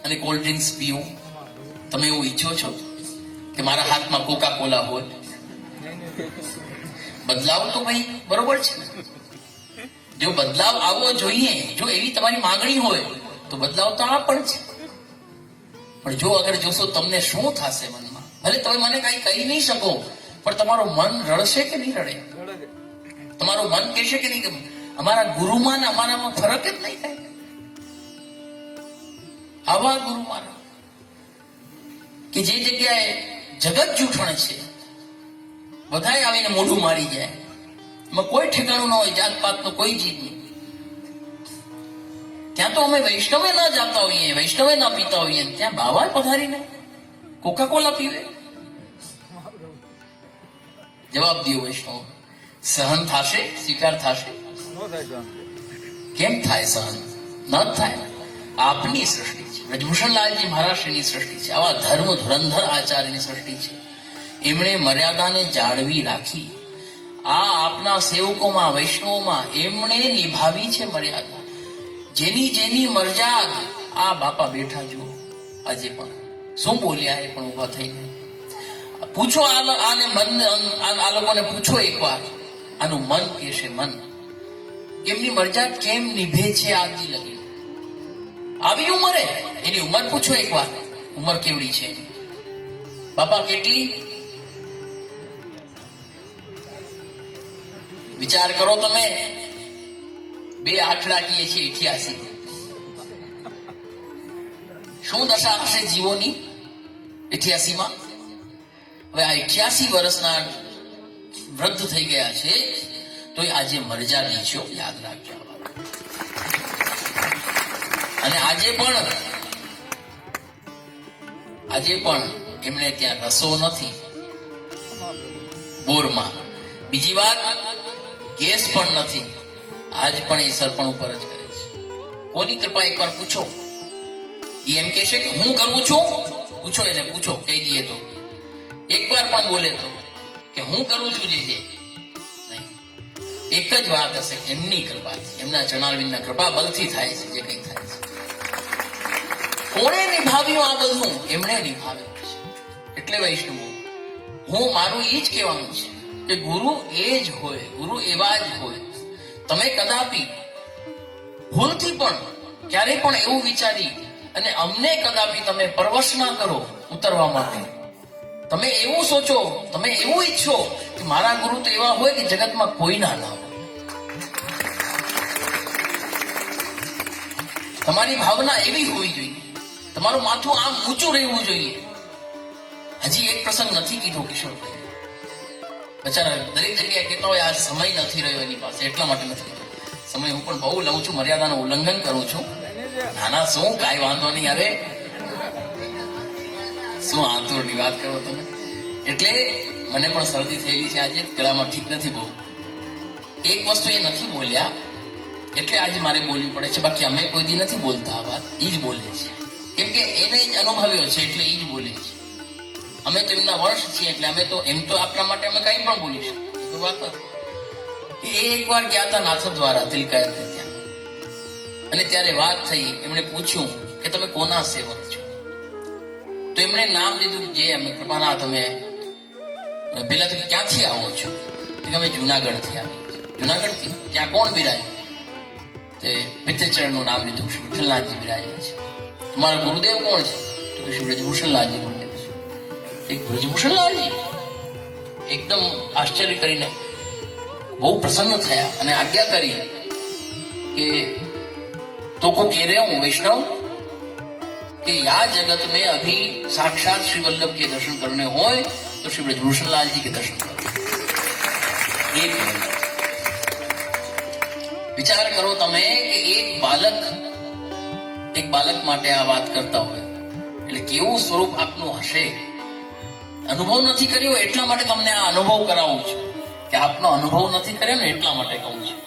અને cold drinks પીવું, તમે એવું ઈચ્છો છો કે મારા હાથમાં કોકા કોલા હોય? બદલાવ તો ભાઈ બરોબર છે ને? જો બદલાવ આવવો જોઈએ, જો એવી તમારી માંગણી હોય તો બદલાવ તો આ પણ છે. પણ જો અગર જોશો તમને શું થશે મનમાં, ભલે તમે મને કઈ કહી નહીં શકો, પણ તમારું મન રડશે કે નહીં રડે? તમારું મન કહેશે કે નહીં કે અમારા ગુરુમાં ને અમારામાં ફરક જ નહીં થાય? આવા ગુરુમાં કે જે જગ્યાએ જગત જૂઠણ છે, બધાએ આવીને મોઢું મારી જાય, એમાં કોઈ ઠેકાણું ન હોય, જાત પાતનું કોઈ ચીજ નહીં. ત્યાં તો અમે વૈષ્ણવે ના જાતા હોઈએ, વૈષ્ણવે ના પીતા હોઈએ, ત્યાં બાવા પધારીને કોકા કોલા પીવે? જવાબ દો વૈષ્ણવ, સહન થશે? સ્વીકાર થશે? કેમ થાય સહન? ન થાય. આપની સૃષ્ટિ છે, બ્રજભૂષણલાલજી મહારાષ્ટ્રની સૃષ્ટિ છે, આવા ધર્મ ધુરંધર આચાર્યની સૃષ્ટિ છે. એમણે મર્યાદાને જાળવી રાખી. આ આપના સેવકોમાં, વૈષ્ણવોમાં એમણે નિભાવી છે મર્યાદા. જેની જેની મર્યાદ આ બાપા બેઠા જુઓ, આજે પણ શું બોલ્યા એ પણ ઉભા થઈને પૂછો. આને મન, આ લોકોને પૂછો એકવાર, આનું મન કહેશે, મન એમની મર્યાદ કેમ નિભે છે આજની લગી. આવી ઉંમરે એની ઉંમર પૂછો એકવાર, ઉંમર કેવડી છે બાપા, કેટલી? વિચાર કરો તમે. 2 આંકડા કીએ છીએ 88. શું દશા હશે જીવોની 88માં? હવે આ 88 વર્ષના વૃદ્ધ થઈ ગયા છે, તો આજે મર્યાદા છે, યાદ રાખજો. અને આજે પણ એમને ત્યાં રસો નથી બોરમાં. બીજી વાત, ગેસ પણ નથી. આજ પણ એ સરપણ ઉપર જ કરે છે. કોની કૃપા એકવાર પૂછો. એ એમ કહેશે કે હું કરું છું? પૂછો એને, પૂછો, કહી દઈએ તો. એકવાર પણ બોલે તો કે હું કરું છું જે નહીં. એક જ વાત હશે, એમની કૃપા, એમના ચરણારવિંદના કૃપા બલથી થાય છે જે કંઈ થાય છે. કોણે નિભાવ્યું આ બધું? એમણે નિભાવ્યું છે. એટલે વૈષ્ણવો, હું મારું એ જ કહેવાનું છે કે ગુરુ એ જ હોય, ગુરુ એવા જ હોય. તમે કદાપી ભૂલથી પણ ક્યારેય પણ એવું વિચારી અને અમને કદાપી તમે પરવશ ના કરો ઉતરવા માટે. તમે એવું સોચો, તમે એવું ઈચ્છો કે મારા ગુરુ તો એવા હોય કે જગતમાં કોઈ ના હોય. તમારી ભાવના એવી હોવી જોઈએ, તમારું માથું આમ ઊંચું રહેવું જોઈએ. હજી એક પ્રસંગ નથી કીધો કિશોરભાઈ, બચારા દરેક જગ્યાએ કહેતા હોય આ સમય નથી રહ્યો એની પાસે, એટલા માટે નથી કીધો. સમય હું પણ બહુ લઉં છું, મર્યાદાનું ઉલ્લંઘન કરું છું. નાના શું, કાંઈ વાંધો નહીં આવે. શું આતુરની વાત કરો તમે. એટલે મને પણ શરદી થયેલી છે આજે, ગળામાં ઠીક નથી બહુ. એક વસ્તુ એ નથી બોલ્યા એટલે આજે મારે બોલવી પડે છે, બાકી અમે કોઈ દી નથી બોલતા આ વાત. એ જ બોલે છે, કેમ કે એને જ અનુભવ્યો છે એટલે એ જ બોલે છે. અમે તો એમના વર્ષ છીએ એટલે અમે તો એમ તો આપણા માટે અમે કઈ પણ બોલીશું. તો વાત એ એકવાર ગયા હતા નાથ દ્વારા તિલકાયત ત્યાં, અને ત્યારે વાત થઈ. એમણે પૂછ્યું કે તમે કોના સેવક છો? તો એમણે નામ લીધું જે અમે કૃપાનાથ. અમે પેલા તો ક્યાંથી આવો છો? અમે જુનાગઢથી આવીએ. જુનાગઢથી? ત્યાં કોણ બિરાજે? તે પિત્તચરણનું નામ લીધું, શ્રી વિઠ્ઠલનાથજી બિરાજે છે. તમારા ગુરુદેવ કોણ છે? તો કે શ્રી બ્રજભૂષણલાલજી ગુરુદેવ છે. એક બ્રજભૂષણલાલજી એકદમ આશ્ચર્ય કરીને બહુ પ્રસન્ન થયા અને આજ્ઞા કરી કે तो को कह रहे हूं वैष्णव कि या जगत में अभी साक्षात श्री वल्लभ के दर्शन करने हो तो श्री ब्रजभूषणलाल जी के दर्शन करो. विचार करो તમે કે એક બાલક માટે આ વાત કરતા હોય એટલે કેવું સ્વરૂપ આપનું હશે. અનુભવ નથી કર્યો એટલા માટે તમને આ અનુભવ કરાવું છું કે આપનો અનુભવ નથી કર્યો ને એટલા માટે કહું છું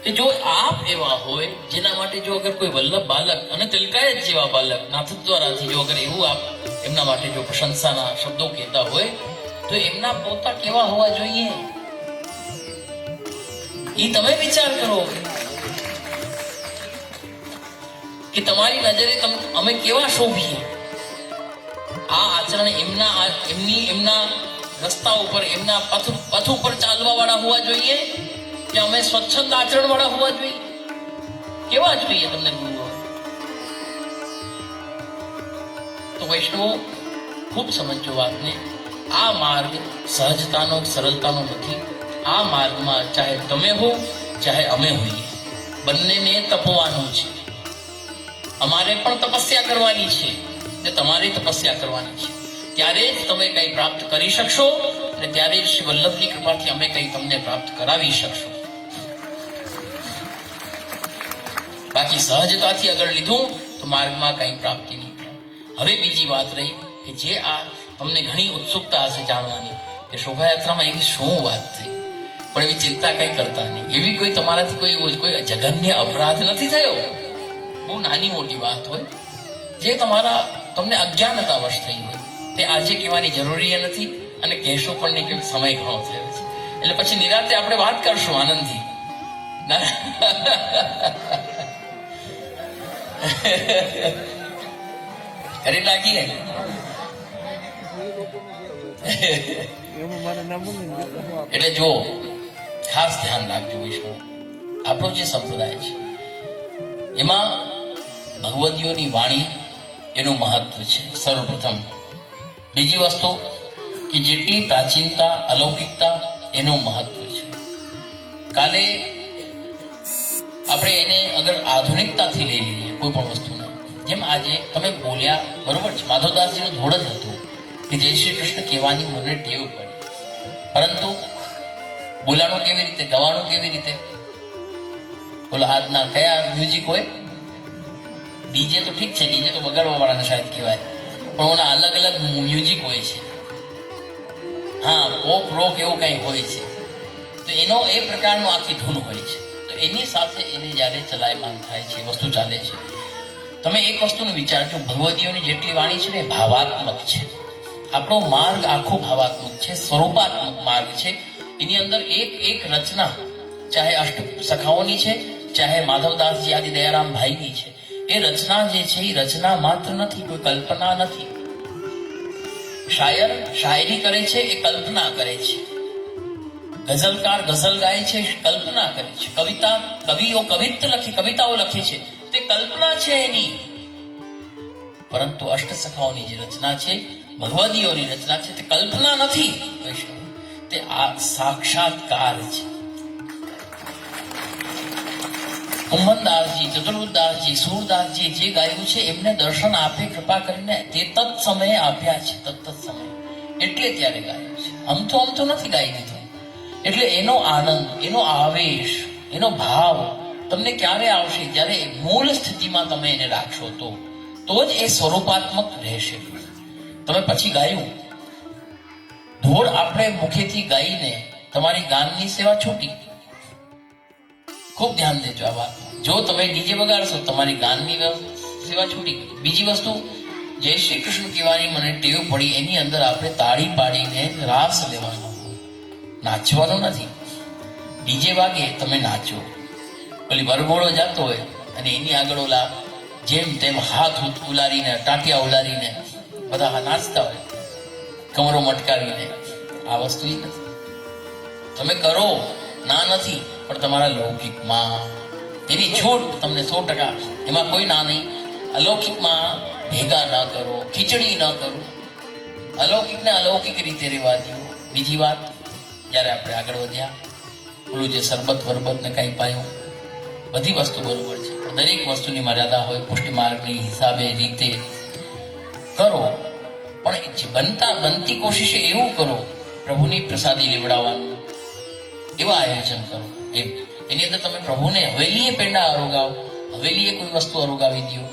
કે જો આપ એવા હોય જેના માટે જો અગર કોઈ વલ્લભ બાલક અને તિલકાયત જેવા બાલક નાથદ્વારાથી જો અગર એવું આપ એમના માટે જો પ્રશંસાના શબ્દો કહેતા હોય તો એમના પોતા કેવા હોવા જોઈએ. એ તમે વિચાર કરો કે તમારી નજરે અમે કેવા શોભીએ. આ આચરણ એમના રસ્તા ઉપર, એમના પથ ઉપર ચાલવા વાળા હોવા જોઈએ કે અમે સ્વચ્છંદ આચરણ વાળા હોવા જોઈએ? કેવા જોઈએ તમને ગુરુઓ? તો વૈષ્ણવો ખૂબ સમજો વાતને. આ માર્ગ સહજતાનો, સરળતાનો નથી. આ માર્ગમાં ચાહે તમે હો ચાહે અમે હોઈએ, બંનેને તપવાનું છે. અમારે પણ તપસ્યા કરવાની છે ને તમારે તપસ્યા કરવાની છે. ત્યારે જ તમે કંઈ પ્રાપ્ત કરી શકશો અને ત્યારે જ શ્રી વલ્લભની કૃપાથી અમે કંઈ તમને પ્રાપ્ત કરાવી શકશો. બાકી સહજતાથી આગળ લીધું તો માર્ગમાં કંઈ પ્રાપ્તિ નહીં. હવે બીજી વાત રહી કે જે આ તમને ઘણી ઉત્સુકતા હશે જાણવાની કે શોભાયાત્રામાં એવી શું વાત થઈ, પણ એવી ચિંતા કઈ કરતા નહીં. એવી કોઈ તમારાથી કોઈ જઘન્ય અપરાધ નથી થયો. બહુ નાની મોટી વાત હોય જે તમને અજ્ઞાનતાવશ થઈ હોય તે આજે કહેવાની જરૂરી નથી અને કહેશો પણ નહીં કે સમય ઘણો થયો છે. એટલે પછી નિરાંતે આપણે વાત કરશું આનંદથી. કરી નાખીએ. એટલે જો ખાસ ધ્યાન રાખજો વિષ્ણુ, આપણો જે સંપ્રદાય છે એમાં ભગવદીઓની વાણી એનું મહત્વ છે સર્વપ્રથમ. બીજી વસ્તુ કે જેટલી પ્રાચીનતા, અલૌકિકતા એનું મહત્વ છે. કાલે આપણે એને અગર આધુનિકતાથી લઈ લઈએ કોઈ પણ વસ્તુને, જેમ આજે તમે બોલ્યા બરોબર છે, માધવદાસજીનો ધોળ જ હતું કે જય શ્રી કૃષ્ણ કહેવાની મને ટેવ પડી, પરંતુ બોલાનું કેવી રીતે, ગવાનું કેવી રીતે? બોલો આજના કયા મ્યુઝિક હોય? ડીજે તો ઠીક છે, ડીજે તો બગાડવા વાળાને શાયદ કહેવાય, પણ ઓના અલગ અલગ મ્યુઝિક હોય છે. હા, પોપ રોક એવું કંઈ હોય છે. તો એનો એ પ્રકારનો આખી ધૂન હોય છે. તો એની સાથે એને જ્યારે ચલાયમાન થાય છે, વસ્તુ ચાલે છે. તમે એક વસ્તુનો વિચારજો, ભગવદીઓની જેટલી વાણી છે ને ભાવાત્મક છે. આપણો માર્ગ આખો ભાવાત્મક છે, સ્વરૂપાત્મક માર્ગ છે. એની અંદર એક રચના, ચાહે અષ્ટ સખાઓની છે, ચાહે માધવદાસજી આદિ દયારામ ભાઈની છે, એ રચના જે છે એ રચના માત્ર નથી, કોઈ કલ્પના નથી. શાયર શાયરી કરે છે એ કલ્પના કરે છે, ગઝલકાર ગઝલ ગાય છે કલ્પના કરે છે, કવિઓ કવિતાઓ લખે છે તે કલ્પના છે એની. પરંતુ અષ્ટસખાઓની જે રચના છે, ભગવદીઓની રચના છે, તે કલ્પના નથી વૈષ્ણવ, તે આ સાક્ષાત્કાર છે. કુંભનદાસજી, ચતુર્દાસજી, સૂરદાસજી જે ગાયું છે એમને દર્શન આપે કૃપા કરીને તે તત સમયે આપ્યા છે, તત સમયે, એટલે ત્યારે ગાયું છે. આમ તો નથી ગાઈ દીધું. એટલે એનો આનંદ, એનો આવેશ, એનો ભાવ તમને ક્યારે આવશે? જ્યારે મૂળ સ્થિતિમાં તમે એને રાખશો તો જ એ સ્વરૂપાત્મક રહેશે. તમે પછી ગાયું ધોળ આપણે મુખેથી ગાઈને તમારી ગાનની સેવા છૂટી. ખૂબ ધ્યાન દેજો આ વાત. જો તમે ડીજે વગાડશો તમારી ગાનની સેવા છૂટી ગઈ. બીજી વસ્તુ, જય શ્રી કૃષ્ણ કહેવાની મને ટેવ પડી, એની અંદર આપણે તાળી પાડીને રાસ લેવાનો, નાચવાનો નથી. ડીજે વાગે તમે નાચો. પેલી વરઘોડો જતો હોય અને એની આગળ ઓલા જેમ તેમ હાથ ઉલારીને, ટાંટિયા ઉલારીને બધા નાચતા હોય, કમરો મટકાવીને. આ વસ્તુ એ નથી. તમે કરો, ના નથી, પણ તમારા લૌકિકમાં એની છૂટ તમને 100%, એમાં કોઈ ના નહીં. અલૌકિકમાં ભેગા ના કરો, ખીચડી ના કરો, અલૌકિકને અલૌકિક રીતે રહેવા દો. બીજી વાત, જ્યારે આપણે આગળ વધ્યા, પેલું જે સરબત વરબત ને કંઈ પાયું, બધી વસ્તુ બરોબર છે, પણ દરેક વસ્તુની મર્યાદા હોય. પુષ્ટિ માર્ગની હિસાબે રીતે કરો, પણ બનતી કોશિશે એવું કરો, પ્રભુની પ્રસાદી લેવડાવવાનું, એવા આયોજન કરો. એની અંદર તમે પ્રભુને હવેલીએ પેંડા અરોગાવો, હવેલીએ કોઈ વસ્તુ અરોગાવી દો,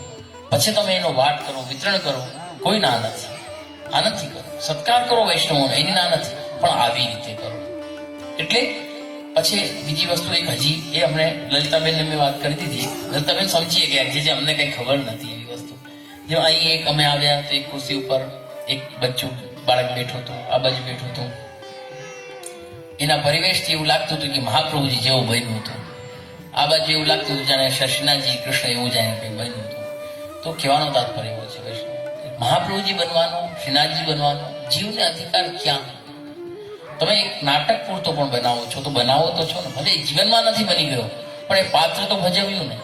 પછી તમે એનો વાટ કરો, વિતરણ કરો, કોઈ ના નથી. આનંદથી કરો, સત્કાર કરો વૈષ્ણવોનો, એની ના નથી, પણ આવી રીતે કરો. એટલે પછી બીજી વસ્તુ એક હજી, એ અમને લલિતાબેનને મેં વાત કરી દીધી. લલિતાબેન સમજીએ ગયા જે અમને કઈ ખબર નથી એવી વસ્તુ. જેમ અહીં એક અમે આવ્યા તો એક ખુરશી ઉપર એક બચ્ચું બાળક બેઠું હતું, આ બાજુ બેઠું હતું. એના પરિવેશથી એવું લાગતું હતું કે મહાપ્રભુજી જેવું બન્યું હતું, આ બાજુ એવું લાગતું હતું જાણે શશીનાથજી કૃષ્ણ એવું જાણે કંઈ બન્યું હતું. તો કહેવાનો તાત્પર્ય એવો છે વૈષ્ણવ, મહાપ્રભુજી બનવાનો, શ્રીનાથજી બનવાનો જીવને અધિકાર ક્યાં? તમે એક નાટક પૂરતો પણ બનાવો છો તો બનાવો તો છો ને, ભલે જીવનમાં નથી બની ગયો પણ એ પાત્ર તો ભજવ્યું ને.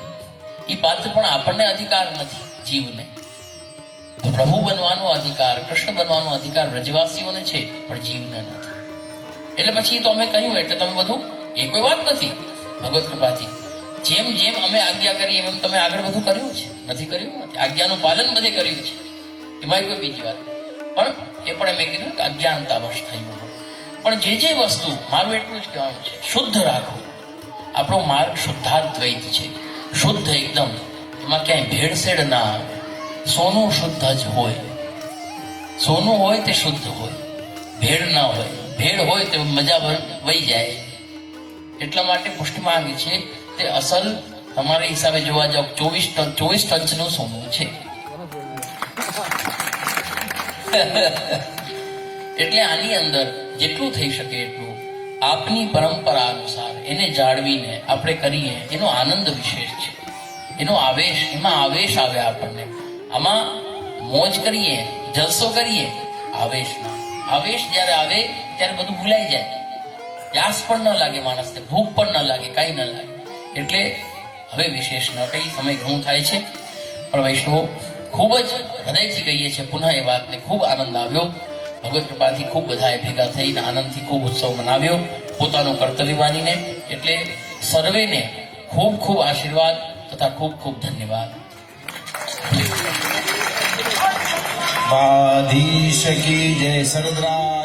એ પાત્ર પણ આપણને અધિકાર નથી જીવને. તો પ્રભુ બનવાનો અધિકાર, કૃષ્ણ બનવાનો અધિકાર વ્રજવાસીઓને છે પણ જીવને નથી. એટલે પછી તો અમે કહ્યું એટલે તમે બધું, એ કોઈ વાત નથી, ભગવત કૃપાથી જેમ જેમ અમે આજ્ઞા કરી એમ તમે આગળ બધું કર્યું છે, નથી કર્યું નથી, આજ્ઞાનું પાલન બધે કર્યું છે, એમાં કોઈ બીજી વાત. પણ એ પણ મેં કીધું કે અજ્ઞાનતાવશ થયું. પણ જે વસ્તુ મારું એટલું જ કહેવાનું છે, શુદ્ધ રાખો. આપણો માર્ગ શુદ્ધાદ્વૈત છે, શુદ્ધ એકદમ, એમાં ક્યાંય ભેળસેળ ના આવે. સોનું શુદ્ધ જ હોય, સોનું હોય તે શુદ્ધ હોય, ભેળ ના હોય. ભેળ હોય તો મજા વહી જાય. એટલા માટે પુષ્ટિ માંગે છે તે અસલ તમારા હિસાબે જોવા જાવ 24 ટંચનું સોનું છે. એટલે આની અંદર જેટલું થઈ શકે એટલું આપની પરંપરા અનુસાર એને જાળવીને આપણે કરીએ, એનો આનંદ વિશેષ છે, એનો આવેશ, એમાં આવેશ આવે આપણને. આમાં મોજ કરીએ, જલસો કરીએ, આવેશ ના. આવેશ જ્યારે આવે ત્યારે બધું ભૂલાઈ જાય, પ્યાસ પણ ન લાગે માણસને, ભૂખ પણ ન લાગે, કાંઈ ન લાગે. એટલે હવે વિશેષ ન કહી, સમય ઘણું થાય છે, પણ વૈષ્ણવો ખૂબ જ હૃદયથી કહીએ છીએ પુનઃ એ વાતને. ખૂબ આનંદ આવ્યો, ભગવત કૃપાથી ખૂબ બધાએ ભેગા થઈને આનંદથી ખૂબ ઉત્સવ મનાવ્યો પોતાનું કર્તવ્ય માનીને. એટલે સર્વેને ખૂબ ખૂબ આશીર્વાદ તથા ખૂબ ખૂબ ધન્યવાદ. દ્વાધીશ કી જય. સરદરા